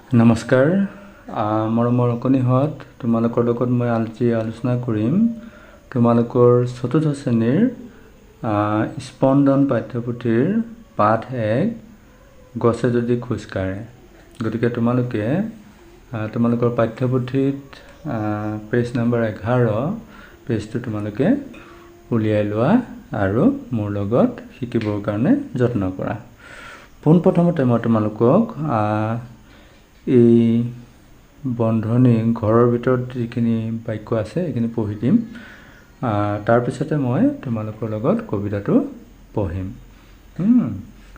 নমস্কাৰ মৰমৰ অকণিহঁত তোমালোকৰ লগত মই আজি আলোচনা কৰিম তোমালোকৰ চতুৰ্থ শ্ৰেণীৰ স্পন্দন পাঠ্যপুথিৰ পাঠ 1 গছে যদি খোজ কাঢ়ে। গতিকে তোমালোকে তোমালোকৰ পাঠ্যপুথিত পেজ নম্বৰ 11 পেজটো তোমালোকে উলিয়াই লোৱা আৰু মোৰ লগত শিকিবৰ কাৰণে যত্ন কৰা। পোনপ্ৰথমতে মই তোমালোকক এই বন্ধনী ঘৰৰ ভিতৰত যিখিনি বাক্য আছে এইখিনি পঢ়ি দিম। তাৰপিছতে মই তোমালোকৰ লগত কবিতাটো পঢ়িম।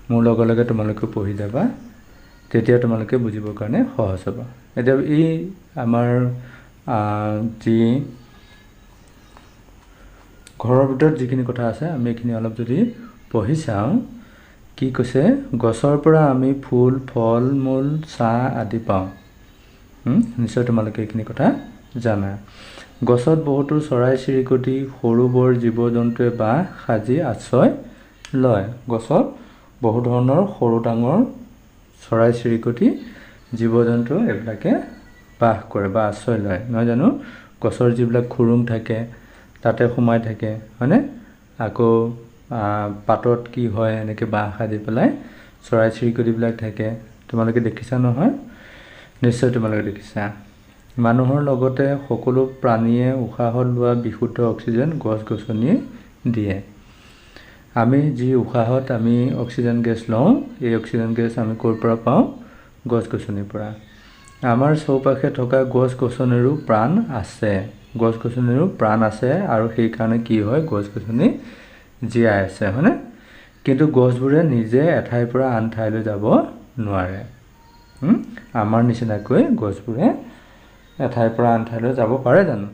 মোৰ লগে লগে তোমালোকে পঢ়ি যাবা, তেতিয়া তোমালোকে বুজিবৰ কাৰণে সহজ হ'ব। এতিয়া এই আমাৰ যি ঘৰৰ ভিতৰত যিখিনি কথা আছে আমি এইখিনি অলপ যদি পঢ়ি চাওঁ। কি কৈছে? গছৰ পৰা আমি ফুল, ফল মূল, চাহ আদি পাওঁ। নিশ্চয় তোমালোকে এইখিনি কথা জানা। গছত বহুতো চৰাই চিৰিকটি, সৰু বৰ জীৱ জন্তুৱে বাহ সাজি আশ্ৰয় লয়। গছত বহু ধৰণৰ সৰু ডাঙৰ চৰাই চিৰিকটি, জীৱ জন্তু এইবিলাকে বাস কৰে বা আশ্ৰয় লয়, নহয় জানো? গছৰ যিবিলাক খুৰুং থাকে তাতে সোমাই থাকে, হয়নে? আকৌ পাতত কি হয় এনেকৈ বাহ সাজি পেলাই চৰাই চিৰিকটিবিলাক থাকে। তোমালোকে দেখিছা নহয়? নিশ্চয় তোমালোকে দেখিছা। মানুহৰ লগতে সকলো প্ৰাণীয়ে উশাহত লোৱা বিশুদ্ধ অক্সিজেন গছ গছনিয়ে দিয়ে। আমি যি উশাহত আমি অক্সিজেন গেছ লওঁ, এই অক্সিজেন গেছ আমি ক'ৰ পৰা পাওঁ? গছ গছনিৰ পৰা। আমাৰ চৌপাশে থকা গছ গছনিৰো প্ৰাণ আছে। গছ গছনিৰো প্ৰাণ আছে আৰু সেইকাৰণে কি হয়? গছ গছনি জীয়াই আছে, হয়নে? কিন্তু গছবোৰে নিজে এঠাইৰ পৰা আন ঠাইলৈ যাব নোৱাৰে। আমাৰ নিচিনাকৈ গছবোৰে এঠাইৰ পৰা আন ঠাইলৈ যাব পাৰে জানো?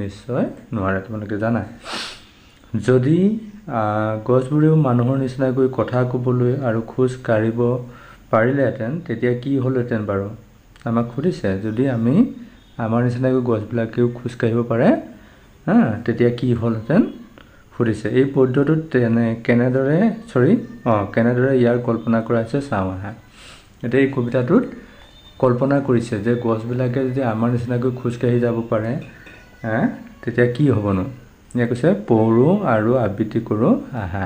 নিশ্চয় নোৱাৰে, তোমালোকে জানা। যদি গছবোৰেও মানুহৰ নিচিনাকৈ কথা ক'বলৈ আৰু খোজ কাঢ়িব পাৰিলেহেঁতেন তেতিয়া কি হ'লহেঁতেন বাৰু? আমাক সুধিছে, যদি আমি আমাৰ নিচিনাকৈ গছবিলাকেও খোজ কাঢ়িব পাৰে তেতিয়া কি হ'লহেঁতেন সুধিছে। এই পদ্যটোত কেনেদৰে ইয়াৰ কল্পনা কৰা হৈছে চাওঁ আহা। এতিয়া এই কবিতাটোত কল্পনা কৰিছে যে গছবিলাকে যদি আমাৰ নিচিনাকৈ খোজকাঢ়ি যাব পাৰে তেতিয়া কি হ'বনো? এয়া কৈছে, পঢ়োঁ আৰু আবৃত্তি কৰোঁ আহা।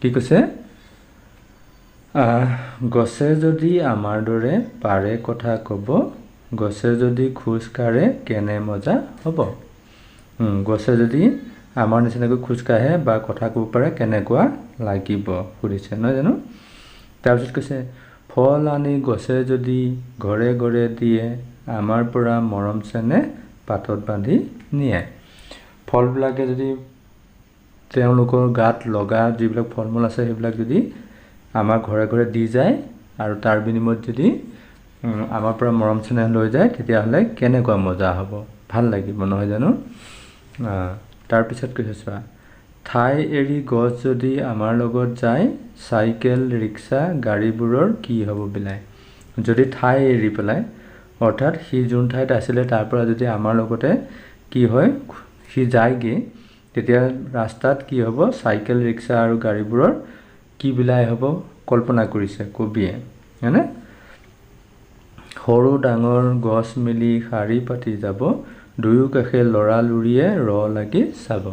কি কৈছে? গছে যদি আমাৰ দৰে পাৰে কথা ক'ব, গছে যদি খোজ কাঢ়ে কেনে মজা হ'ব। গছে যদি আমাৰ নিচিনাকৈ খোজ কাঢ়ে বা কথা ক'ব পাৰে কেনেকুৱা লাগিব সুধিছে, নহয় জানো? তাৰপিছত কৈছে, ফল আনি গছে যদি ঘৰে ঘৰে দিয়ে, আমাৰ পৰা মৰম চেনেহ পাতত বান্ধি নিয়ে। ফলবিলাকে যদি তেওঁলোকৰ গাত লগা যিবিলাক ফল মূল আছে সেইবিলাক যদি আমাৰ ঘৰে ঘৰে দি যায় আৰু তাৰ বিনিময়ত যদি আমাৰ পৰা মৰম চেনেহ লৈ যায় তেতিয়াহ'লে কেনেকুৱা মজা হ'ব, ভাল লাগিব, নহয় জানো? তাৰপিছত কৈছে চোৱা, ঠাই এৰি গছ যদি আমাৰ লগত যায়, চাইকেল ৰিক্সা গাড়ীবোৰৰ কি হ'ব বিলাই। যদি ঠাই এৰি পেলাই, অৰ্থাৎ সি যোন ঠাইত আছিলে তাৰ পৰা যদি আমাৰ লগতে কি হয় সি যায়গৈ, তেতিয়া ৰাস্তাত কি হ'ব? চাইকেল ৰিক্সা আৰু গাড়ীবোৰৰ কি বিলাই হ'ব কল্পনা কৰিছে কবিয়ে, হয়নে? সৰু ডাঙৰ গছ মিলি শাৰী পাতি যাব, দুয়ো কাষে লৰালৰিয়ে লাগি চাব।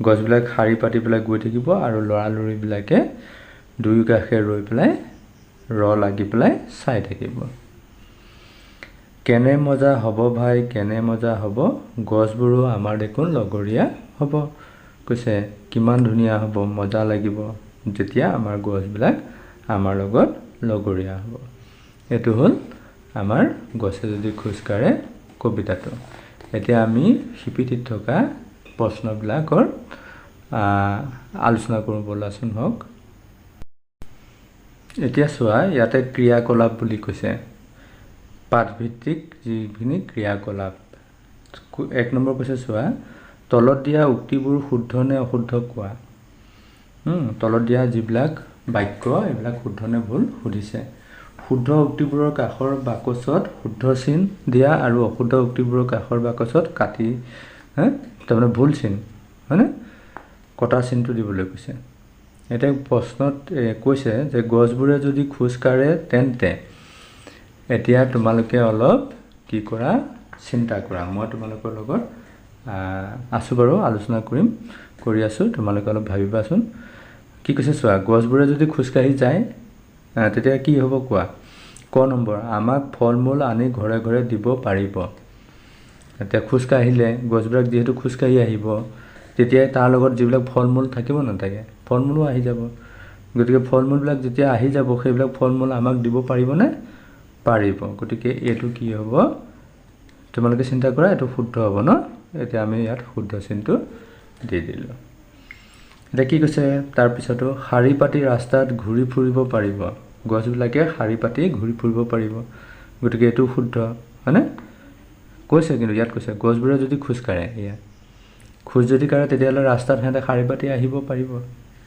গছবিলাক শাৰী পাতি পেলাই গৈ থাকিব আৰু লৰালৰিবিলাকে দুয়ো কাষে ৰৈ পেলাই লাগি পেলাই চাই থাকিব। কেনে মজা হ'ব ভাই, কেনে মজা হ'ব, গছবোৰো আমাৰ দেখোন লগৰীয়া হ'ব। কৈছে কিমান ধুনীয়া হ'ব, মজা লাগিব যেতিয়া আমাৰ গছবিলাক আমাৰ লগত লগৰীয়া হ'ব। এইটো হ'ল আমাৰ গছে যদি খোজ কাঢ়ে কবিতাটো। এতিয়া আমি সিপিটিত থকা প্ৰশ্নবিলাকৰ আলোচনা কৰোঁ ব'লাচোন হওক। এতিয়া চোৱা, ইয়াতে ক্ৰিয়াকলাপ বুলি কৈছে, পাঠভিত্তিক যিখিনি ক্ৰিয়াকলাপ। 1 নম্বৰ কৈছে চোৱা, তলত দিয়া উক্তিবোৰ শুদ্ধ নে অশুদ্ধ কোৱা। তলত দিয়া যিবিলাক বাক্য এইবিলাক শুদ্ধ নে ভুল সুধিছে। শুদ্ধ উক্তিবোৰৰ কাষৰ বাকচত শুদ্ধ চিন দিয়া আৰু অশুদ্ধ উক্তিবোৰৰ কাষৰ বাকচত কাটি তাৰমানে ভুল চিন, হয়নে? কটা চিনটো দিবলৈ কৈছে। এতিয়া প্ৰশ্নত কৈছে যে গছবোৰে যদি খোজ কাঢ়ে তেন্তে এতিয়া তোমালোকে অলপ কি কৰা চিন্তা কৰা মই তোমালোকৰ লগত আছোঁ বাৰু আলোচনা কৰি আছোঁ তোমালোকে অলপ ভাবিবাচোন কি কৈছে চোৱা গছবোৰে যদি খোজকাঢ়ি যায় তেতিয়া কি হ'ব কোৱা ক নম্বৰ আমাক ফল মূল আনি ঘৰে ঘৰে দিব পাৰিব এতিয়া খোজকাঢ়িলে গছবিলাক যিহেতু খোজকাঢ়ি আহিব তেতিয়া তাৰ লগত যিবিলাক ফল মূল থাকিব নাথাকে ফল মূলো আহি যাব গতিকে ফল মূলবিলাক যেতিয়া আহি যাব সেইবিলাক ফল মূল আমাক দিব পাৰিবনে পাৰিব গতিকে এইটো কি হ'ব তোমালোকে চিন্তা কৰা এইটো শুদ্ধ হ'ব ন এতিয়া আমি ইয়াত শুদ্ধ চিনটো দি দিলোঁ এতিয়া কি কৈছে তাৰপিছতো শাৰী পাতি ৰাস্তাত ঘূৰি ফুৰিব পাৰিব গছবিলাকে শাৰী পাতি ঘূৰি ফুৰিব পাৰিব গতিকে এইটো শুদ্ধ হয়নে কৈছে কিন্তু ইয়াত কৈছে গছবোৰে যদি খোজ কাঢ়ে ইয়াত খোজ যদি কাঢ়ে তেতিয়াহ'লে ৰাস্তাত সিহঁতে শাৰী পাতি আহিব পাৰিব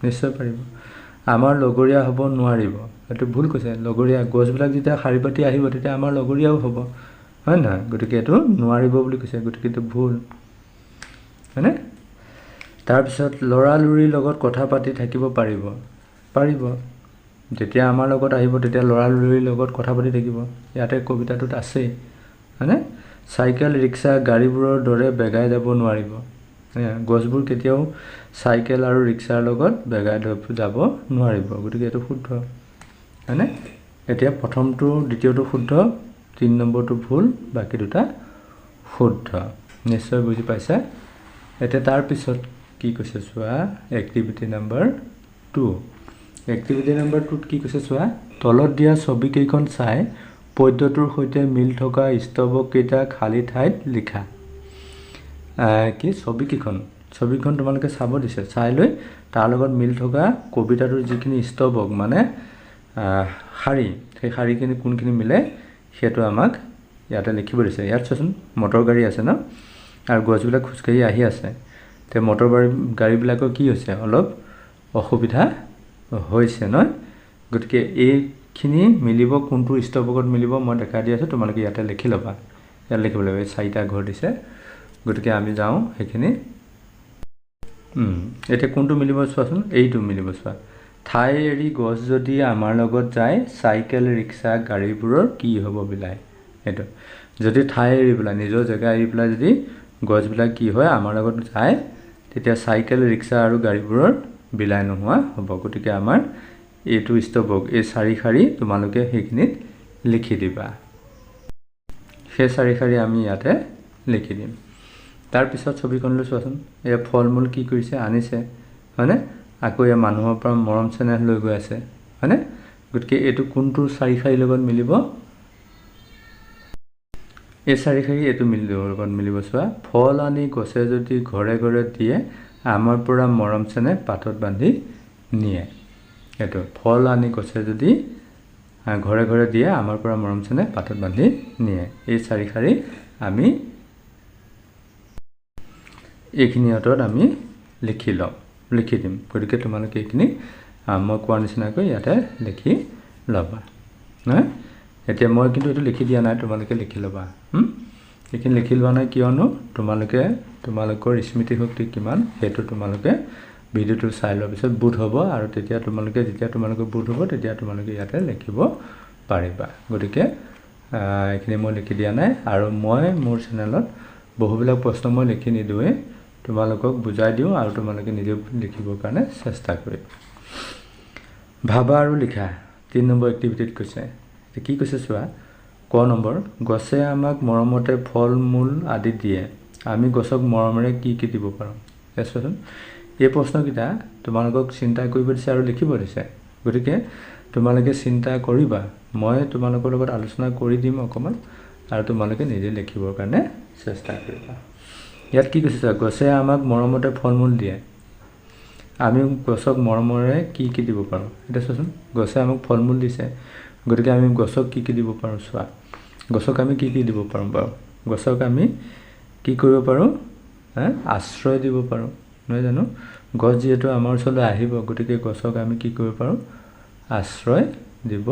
নিশ্চয় পাৰিব আমাৰ লগৰীয়া হ'ব নোৱাৰিব এইটো ভুল কৈছে লগৰীয়া গছবিলাক যেতিয়া শাৰী পাতি আহিব তেতিয়া আমাৰ লগৰীয়াও হ'ব হয় নহয় গতিকে এইটো নোৱাৰিব বুলি কৈছে গতিকে এইটো ভুল হয়নে তাৰপিছত লৰালৰিৰ লগত কথা পাতি থাকিব পাৰিব যেতিয়া আমাৰ লগত আহিব তেতিয়া লৰালৰিৰ লগত কথা পাতি থাকিব ইয়াতে কবিতাটোত আছেই হয়নে চাইকেল ৰিক্সা গাড়ীবোৰৰ দৰে বেগাই যাব নোৱাৰিব গছবোৰ কেতিয়াও চাইকেল আৰু ৰিক্সাৰ লগত বেগাই যাব নোৱাৰিব গতিকে এইটো শুদ্ধ হয়নে এতিয়া প্ৰথমটো দ্বিতীয়টো শুদ্ধ 3 নম্বৰটো ভুল বাকী দুটা শুদ্ধ নিশ্চয় বুজি পাইছা এতিয়া তাৰপিছত কি কৈছে চোৱা এক্টিভিটি নম্বৰ 2 এক্টিভিটি নম্বৰ 2ত কি কৈছে চোৱা তলত দিয়া ছবিকেইখন চাই পদ্যটোৰ সৈতে মিল থকা স্তৱককেইটা খালী ঠাইত লিখা কি ছবিখন তোমালোকে চাব দিছে চাই লৈ তাৰ লগত মিল থকা কবিতাটোৰ যিখিনি স্তৱক মানে শাৰী সেই শাৰীখিনি কোনখিনি মিলে সেইটো আমাক ইয়াতে লিখিব দিছে ইয়াত চোৱাচোন মটৰ গাড়ী আছে ন আৰু গছবিলাক খোজকাঢ়ি আহি আছে তে মটৰ গাড়ীবিলাকৰ কি হৈছে অলপ অসুবিধা হৈছে নহয় গতিকে এইখিনি মিলিব কোনটো স্তৱকত মিলিব মই দেখাই দি আছোঁ তোমালোকে ইয়াতে লিখি ল'বা ইয়াত লিখিব লাগিব 4টা ঘৰ দিছে গতিকে আমি যাওঁ সেইখিনি এতিয়া কোনটো মিলিব চোৱাচোন এইটো মিলিব চোৱা ঠাই এৰি গছ যদি আমাৰ লগত যায় চাইকেল ৰিক্সা গাড়ীবোৰৰ কি হ'ব বিলাই এইটো যদি ঠাই এৰি পেলাই নিজৰ জেগা এৰি পেলাই যদি গছবিলাক কি হয় আমাৰ লগত যায় তেতিয়া চাইকেল ৰিক্সা আৰু গাড়ীবোৰৰ বিলাই নোহোৱা হ'ব গতিকে আমাৰ এইটো স্তৱক এই 4 শাৰী তোমালোকে সেইখিনিত লিখি দিবা সেই 4 শাৰী আমি ইয়াতে লিখি দিম তাৰপিছত ছবিখনলৈ চোৱাচোন এয়া ফল মূল কি কৰিছে আনিছে হয়নে আকৌ এয়া মানুহৰ পৰা মৰম চেনেহ লৈ গৈ আছে হয়নে গতিকে এইটো কোনটো 4 শাৰীৰ লগত মিলিব এই 4 শাৰী এইটো লগত মিলিব চোৱা ফল আনি গছে যদি ঘৰে ঘৰে দিয়ে আমাৰ পৰা মৰম চেনেহ পাতত বান্ধি নিয়ে এইটো ফল আনি গছে যদি ঘৰে ঘৰে দিয়ে আমাৰ পৰা মৰম চেনেহ পাতত বান্ধি নিয়ে এই 4 শাৰী আমি এইখিনি অতত আমি লিখি দিম গতিকে তোমালোকে এইখিনি মই কোৱাৰ নিচিনাকৈ ইয়াতে লিখি ল'বা নহয় এতিয়া মই কিন্তু এইটো লিখি দিয়া নাই তোমালোকে লিখি ল'বা এইখিনি লিখি লোৱা নাই কিয়নো তোমালোকৰ স্মৃতি শক্তি কিমান সেইটো তোমালোকে ভিডিঅ'টো চাই লোৱাৰ পিছত বোধ হ'ব আৰু তেতিয়া তোমালোকে বোধ হ'ব তেতিয়া তোমালোকে ইয়াতে লিখিব পাৰিবা গতিকে এইখিনি মই লিখি দিয়া নাই আৰু মই মোৰ চেনেলত বহুবিলাক প্ৰশ্ন মই লিখি নিদিওঁৱে তোমালোকক বুজাই দিওঁ আৰু তোমালোকে নিজে লিখিবৰ কাৰণে চেষ্টা কৰিবা ভাবা আৰু লিখা 3 নম্বৰ এক্টিভিটিত কৈছে কি কৈছে চোৱা ক নম্বৰ গছে আমাক মৰমতে ফল মূল আদি দিয়ে আমি গছক মৰমেৰে কি দিব পাৰোঁ চোৱাচোন এই প্ৰশ্নকেইটা তোমালোকক চিন্তা কৰিব দিছে আৰু লিখিব দিছে গতিকে তোমালোকে চিন্তা কৰিবা মই তোমালোকৰ লগত আলোচনা কৰি দিম অকণমান আৰু তোমালোকে নিজে লিখিবৰ কাৰণে চেষ্টা কৰিবা ইয়াত কি কৈছে চোৱা গছে আমাক মৰমতে ফল মূল দিয়ে আমি গছক মৰমেৰে কি দিব পাৰোঁ এতিয়া চোৱাচোন গছে আমাক ফল মূল দিছে গতিকে আমি গছক কি দিব পাৰোঁ চোৱা গছক আমি কি দিব পাৰোঁ বাৰু গছক আমি কি কৰিব পাৰোঁ আশ্ৰয় দিব পাৰোঁ নহয় জানো গছ যিহেতু আমাৰ ওচৰলৈ আহিব গতিকে গছক আমি কি কৰিব পাৰোঁ আশ্ৰয় দিব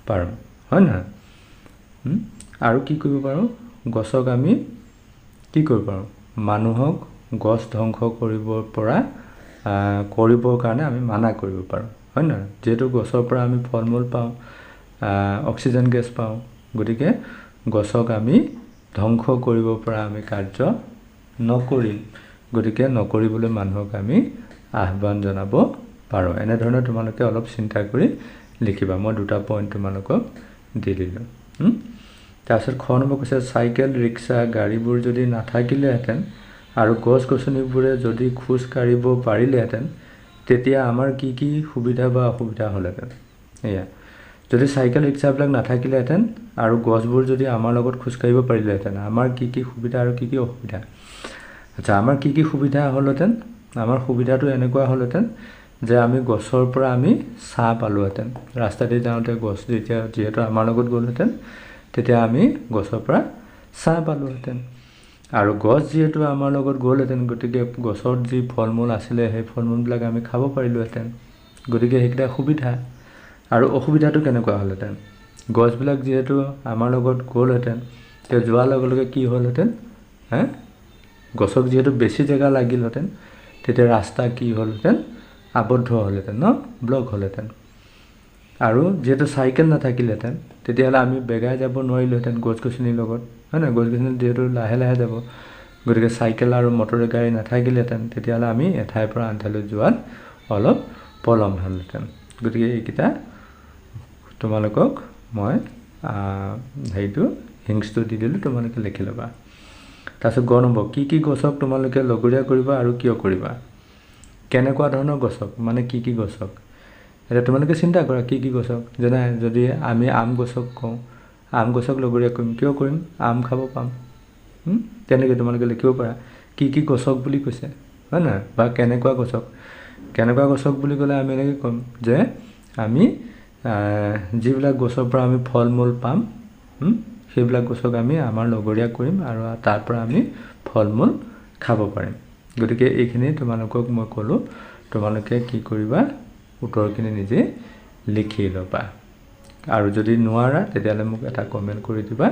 পাৰোঁ হয় নহয় আৰু কি কৰিব পাৰোঁ গছক আমি কি কৰিব পাৰোঁ মানুহক গছ ধ্বংস কৰিবৰ কাৰণে আমি মানা কৰিব পাৰোঁ হয় নহয় যেহেতু গছৰ পৰা আমি ফল মূল পাওঁ অক্সিজেন গেছ পাওঁ গতিকে গছক আমি ধ্বংস কৰিব পৰা আমি কাৰ্য নকৰিম গতিকে নকৰিবলৈ মানুহক আমি আহ্বান জনাব পাৰোঁ এনেধৰণে তোমালোকে অলপ চিন্তা কৰি লিখিবা মই দুটা পইণ্ট তোমালোকক দি দিলোঁ তাৰপিছত খ নম্বৰ কৈছে চাইকেল ৰিক্সা গাড়ীবোৰ যদি নাথাকিলেহেঁতেন আৰু গছ গছনিবোৰে যদি খোজ কাঢ়িব পাৰিলেহেঁতেন তেতিয়া আমাৰ কি কি সুবিধা বা অসুবিধা হ'লহেঁতেন এয়া যদি চাইকেল ৰিক্সাবিলাক নাথাকিলেহেঁতেন আৰু গছবোৰ যদি আমাৰ লগত খোজ কাঢ়িব পাৰিলেহেঁতেন আমাৰ কি কি সুবিধা আৰু কি কি অসুবিধা আচ্ছা আমাৰ কি কি সুবিধা হ'লহেঁতেন আমাৰ সুবিধাটো এনেকুৱা হ'লহেঁতেন যে আমি গছৰ পৰা আমি ছাঁ পালোহেঁতেন ৰাস্তাতে যাওঁতে গছ যেতিয়া যিহেতু আমাৰ লগত গ'লহেঁতেন তেতিয়া আমি গছৰ পৰা ছাঁ পালোহেঁতেন আৰু গছ যিহেতু আমাৰ লগত গ'লহেঁতেন গতিকে গছত যি ফল মূল আছিলে সেই ফল মূলবিলাক আমি খাব পাৰিলোহেঁতেন গতিকে সেইকেইটা সুবিধা আৰু অসুবিধাটো কেনেকুৱা হ'লহেঁতেন গছবিলাক যিহেতু আমাৰ লগত গ'লহেঁতেন তেতিয়া যোৱাৰ লগে লগে কি হ'লহেঁতেন গছক যিহেতু বেছি জেগা লাগিলহেঁতেন তেতিয়া ৰাস্তা কি হ'লহেঁতেন আবদ্ধ হ'লহেঁতেন ন ব্লক হ'লহেঁতেন আৰু যিহেতু চাইকেল নাথাকিলেহেঁতেন তেতিয়াহ'লে আমি বেগাই যাব নোৱাৰিলোহেঁতেন গছ গছনিৰ লগত হয় নহয় গছ গছনি যিহেতু লাহে লাহে যাব গতিকে চাইকেল আৰু মটৰ গাড়ী নাথাকিলেহেঁতেন তেতিয়াহ'লে আমি এঠাইৰ পৰা আন ঠাইলৈ যোৱাত অলপ পলম হ'লহেঁতেন গতিকে এইকেইটা তোমালোকক মই হেৰিটো হিংছটো দি দিলোঁ তোমালোকে লিখি ল'বা তাৰপিছত গ নম্বৰ কি কি গছক তোমালোকে লগৰীয়া কৰিবা আৰু কিয় কৰিবা কেনেকুৱা ধৰণৰ গছক মানে কি কি গছক এতিয়া তোমালোকে চিন্তা কৰা কি কি গছক যেনে যদি আমি আম গছক কওঁ আম গছক লগৰীয়া কৰিম কিয় কৰিম আম খাব পাম তেনেকৈ তোমালোকে লিখিব পাৰা কি কি গছক বুলি কৈছে হয় নহয় বা কেনেকুৱা গছক বুলি ক'লে আমি এনেকৈ ক'ম যে আমি যিবিলাক গছৰ পৰা আমি ফল মূল পাম সেইবিলাক গছক আমি আমাৰ লগৰীয়া কৰিম আৰু তাৰ পৰা আমি ফল মূল খাব পাৰিম গতিকে এইখিনি তোমালোকক মই ক'লোঁ তোমালোকে কি কৰিবা উত্তৰখিনি নিজে লিখি ল'বা আৰু যদি নোৱাৰা তেতিয়াহ'লে মোক এটা কমেণ্ট কৰি দিবা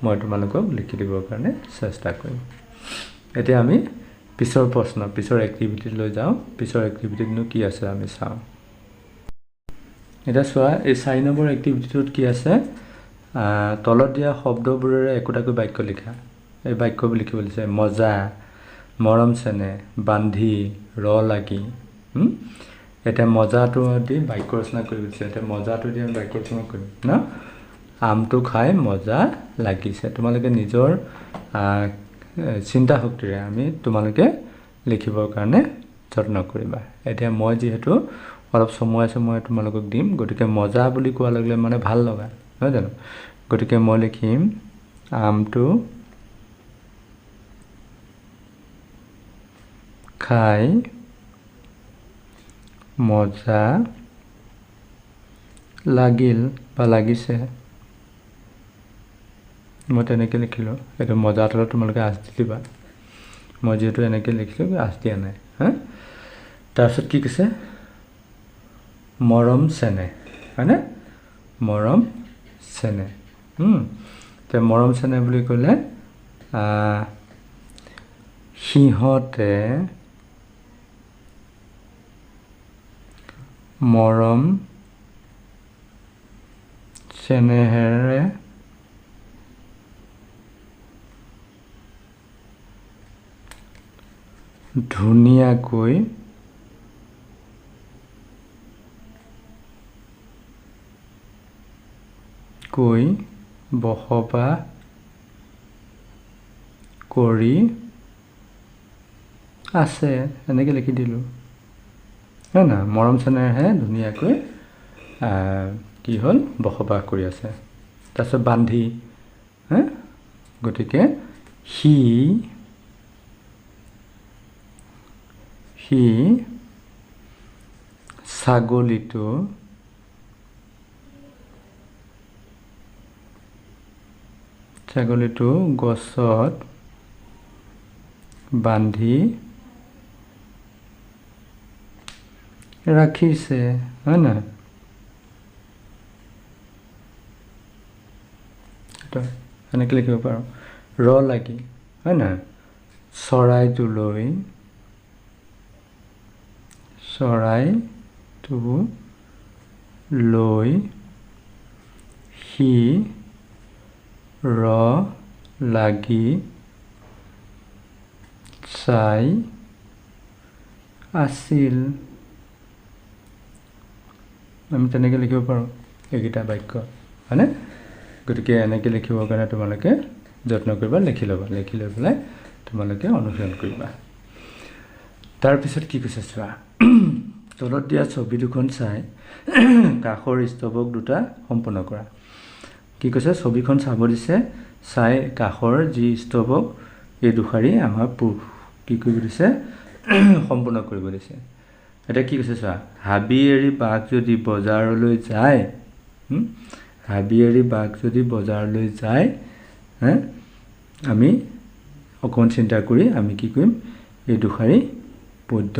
মই তোমালোকক লিখি দিবৰ কাৰণে চেষ্টা কৰিম এতিয়া আমি পিছৰ প্ৰশ্ন পিছৰ এক্টিভিটিলৈ যাওঁ পিছৰ এক্টিভিটিতনো কি আছে আমি চাওঁ এতিয়া চোৱা এই 4 নম্বৰ এক্টিভিটিটোত কি আছে তলত দিয়া শব্দবোৰেৰে একোটাকৈ বাক্য লিখা এই বাক্যবোৰ লিখিব দিছে মজা মৰম চেনেহ বান্ধি লাগি এতিয়া মজাটো দি বাক্য ৰচনা কৰিব দিছে এতিয়া মজাটো দি আমি বাক্য ৰচনা কৰিম ন আমটো খাই মজা লাগিছে তোমালোকে নিজৰ চিন্তা শক্তিৰে তোমালোকে লিখিবৰ কাৰণে যত্ন কৰিবা এতিয়া মই যিহেতু অলপ সময় তোমালোকক দিম গতিকে মজা বুলি কোৱাৰ লগে মানে ভাল লগা নহয় জানো গতিকে মই লিখিম আমটো খাই মজা লাগিল বা লাগিছে মই তেনেকৈ লিখিলোঁ এইটো মজাৰ তলত তোমালোকে আঁচ দি দিবা মই যিহেতু এনেকৈ লিখিলোঁ আঁচ দিয়া নাই তাৰপিছত কি কৈছে মৰম চেনেহ হয়নে মৰম চেনেহ এতিয়া মৰম চেনেহ বুলি ক'লে সিহঁতে মৰম চেনেহেৰে ধুনীয়াকৈ বসবাস কৰি আছে এনেকৈ লিখি দিলোঁ হয় না মৰম চেনেহে ধুনীয়াকৈ কি হ'ল বসবাস কৰি আছে তাৰপিছত বান্ধি গতিকে সি ছাগলীটো গছত বান্ধি ৰাখিছে হয় না এনেকৈ লিখিব পাৰোঁ লাগি হয় না চৰাইটোলৈ সি ৰ লাগি চাই আছিল আমি তেনেকৈ লিখিব পাৰোঁ এইকেইটা বাক্য হয়নে গতিকে এনেকৈ লিখিবৰ কাৰণে তোমালোকে যত্ন কৰিবা লিখি ল'বা লিখি লৈ পেলাই তোমালোকে অনুসৰণ কৰিবা তাৰপিছত কি কৈছে চোৱা তলত দিয়া ছবি দুখন চাই কাষৰ স্তৱক দুটা সম্পূৰ্ণ কৰা কি কৈছে ছবিখন চাব দিছে চাই কাষৰ যি স্তৱক এই দুখাৰী আমাৰ কি কৰিব দিছে সম্পূৰ্ণ কৰিব দিছে এটা কি কৈছে চোৱা হাবি এৰি বাঘ যদি বজাৰলৈ যায় হাবি এৰি বাঘ যদি বজাৰলৈ যায় আমি অকণ চিন্তা কৰি আমি কি কৰিম এই দুখাৰী পদ্য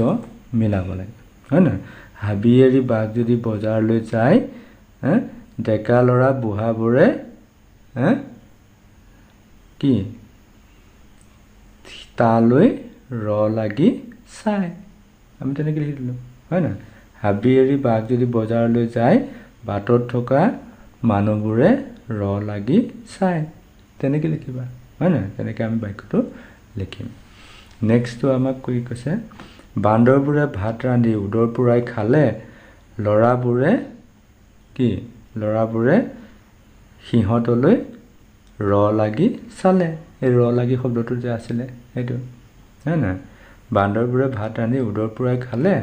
মিলাব লাগে হয় না হাবি এৰি বাঘ যদি বজাৰলৈ যায় ডেকা ল'ৰা বুঢ়াবোৰে কি তালৈ ৰ লাগি চাই আমি তেনেকৈ লিখি দিলোঁ হয় না হাবি এৰি বাঘ যদি বজাৰলৈ যায় বাটত থকা মানুহবোৰে ৰ লাগি চাই তেনেকৈ লিখিবা হয় না তেনেকৈ আমি বাক্যটো লিখিম নেক্সটটো আমাক কি কৈছে বান্দৰবোৰে ভাত ৰান্ধি উদৰ পূৰাই খালে ল'ৰাবোৰে সিহঁতলৈ ৰ লাগি চালে এই ৰ লাগি শব্দটো যে আছিলে সেইটো হয় না বান্দৰবোৰে ভাত ৰান্ধি উদৰ পূৰাই খালে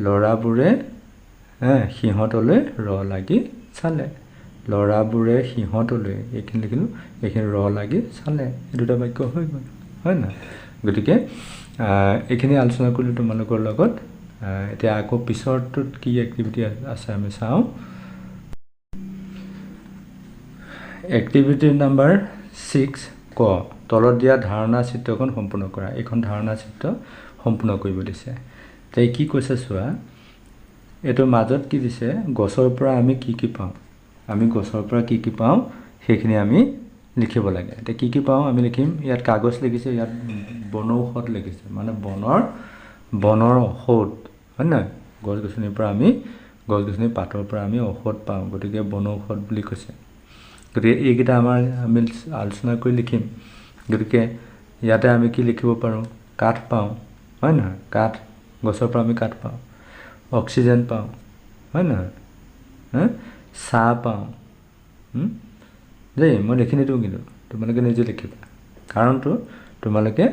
ল'ৰাবোৰে সিহঁতলৈ ৰ লাগি চালে ল'ৰাবোৰে সিহঁতলৈ এইখিনি লিখিলোঁ এইখিনি ৰ লাগি চালে এই দুটা বাক্য হৈ গ'ল হয় না গতিকে এইখিনি আলোচনা কৰিলোঁ তোমালোকৰ লগত এতিয়া আকৌ পিছৰটোত কি এক্টিভিটি আছে আমি চাওঁ এক্টিভিটি নাম্বাৰ 6 ক তলত দিয়া ধাৰণা চিত্ৰখন সম্পূৰ্ণ কৰা এইখন ধাৰণা চিত্ৰ সম্পূৰ্ণ কৰিব দিছে তাই কি কৈছে চোৱা এইটো মাজত কি দিছে গছৰ পৰা আমি কি পাওঁ আমি গছৰ পৰা কি পাওঁ সেইখিনি আমি লিখিব লাগে এতিয়া কি পাওঁ আমি লিখিম ইয়াত কাগজ লিখিছে ইয়াত বনৌষধ লিখিছে মানে বনৰ ঔষধ হয় না গছ গছনিৰ পৰা আমি গছ গছনিৰ পাতৰ পৰা আমি ঔষধ পাওঁ গতিকে বনৌষধ বুলি কৈছে গতিকে এইকেইটা আমাৰ আমি আলোচনা কৰি লিখিম গতিকে ইয়াতে আমি কি লিখিব পাৰোঁ কাঠ পাওঁ হয় নহয় কাঠ গছৰ পৰা আমি কাঠ পাওঁ অক্সিজেন পাওঁ হয় নহয় চাহ পাওঁ দেই মই লিখি নিদিওঁ কিন্তু তোমালোকে নিজে লিখিবা কাৰণটো তোমালোকে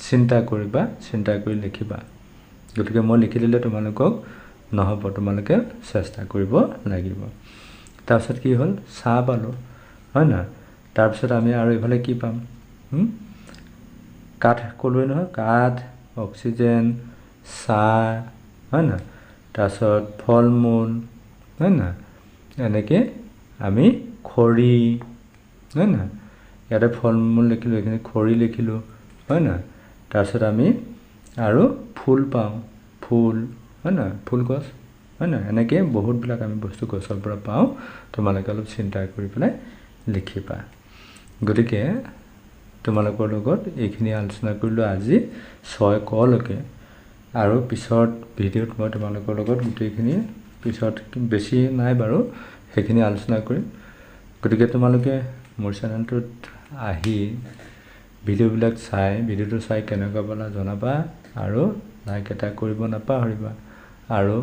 চিন্তা কৰিবা চিন্তা কৰি লিখিবা গতিকে মই লিখি দিলে তোমালোকক নহ'ব তোমালোকে চেষ্টা কৰিব লাগিব তাৰপিছত কি হ'ল চাহ পালোঁ হয় না তাৰপিছত আমি আৰু এইফালে কি পাম কাঠ ক'লোৱে নহয় কাঠ অক্সিজেন চাহ হয় না তাৰপিছত ফল মূল হয় না এনেকৈ আমি খৰি হয় না ইয়াতে ফল মূল লিখিলোঁ এইখিনি খৰি লিখিলোঁ হয় না তাৰপিছত আমি আৰু ফুল পাওঁ ফুল হয় না ফুল গছ হয় না এনেকৈ বহুতবিলাক আমি বস্তু গছৰ পৰা পাওঁ তোমালোকে অলপ চিন্তা কৰি পেলাই লিখিবা গতিকে তোমালোকৰ লগত এইখিনি আলোচনা কৰিলোঁ আজি 6 কলৈকে আৰু পিছত ভিডিঅ'ত মই তোমালোকৰ লগত গোটেইখিনি পিছত বেছি নাই বাৰু সেইখিনি আলোচনা কৰিম গতিকে তোমালোকে মোৰ চেনেলটোত আহি ভিডিঅ'বিলাক চাই ভিডিঅ'টো চাই কেনেকুৱা পালা জনাবা আৰু লাইক এটা কৰিব নাপাহৰিবা আৰু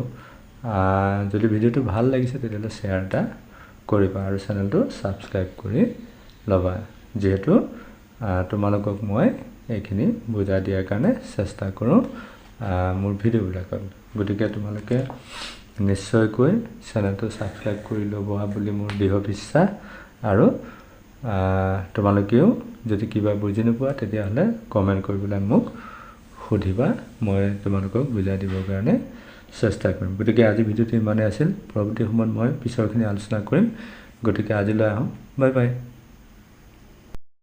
যদি ভিডিঅ'টো ভাল লাগিছে তেতিয়াহ'লে শ্বেয়াৰ এটা কৰিবা আৰু চেনেলটো ছাবস্ক্ৰাইব কৰি ল'বা যিহেতু তোমালোকক মই এইখিনি বুজাই দিয়াৰ কাৰণে চেষ্টা কৰোঁ মোৰ ভিডিঅ'বিলাকত গতিকে তোমালোকে নিশ্চয়কৈ চেনেলটো ছাবস্ক্ৰাইব কৰি ল'ব বুলি মোৰ দৃঢ় বিশ্বাস আৰু তোমালোকেও যদি কিবা বুজি নোপোৱা তেতিয়াহ'লে কমেণ্ট কৰি পেলাই মোক সুধিবা মই তোমালোকক বুজাই দিবৰ কাৰণে চেষ্টা কৰিম গতিকে আজি ভিডিঅ'টো ইমানেই আছিল পৰৱৰ্তী সময়ত মই পিছৰখিনি আলোচনা কৰিম গতিকে আজিলৈ আহোঁ বাই বাই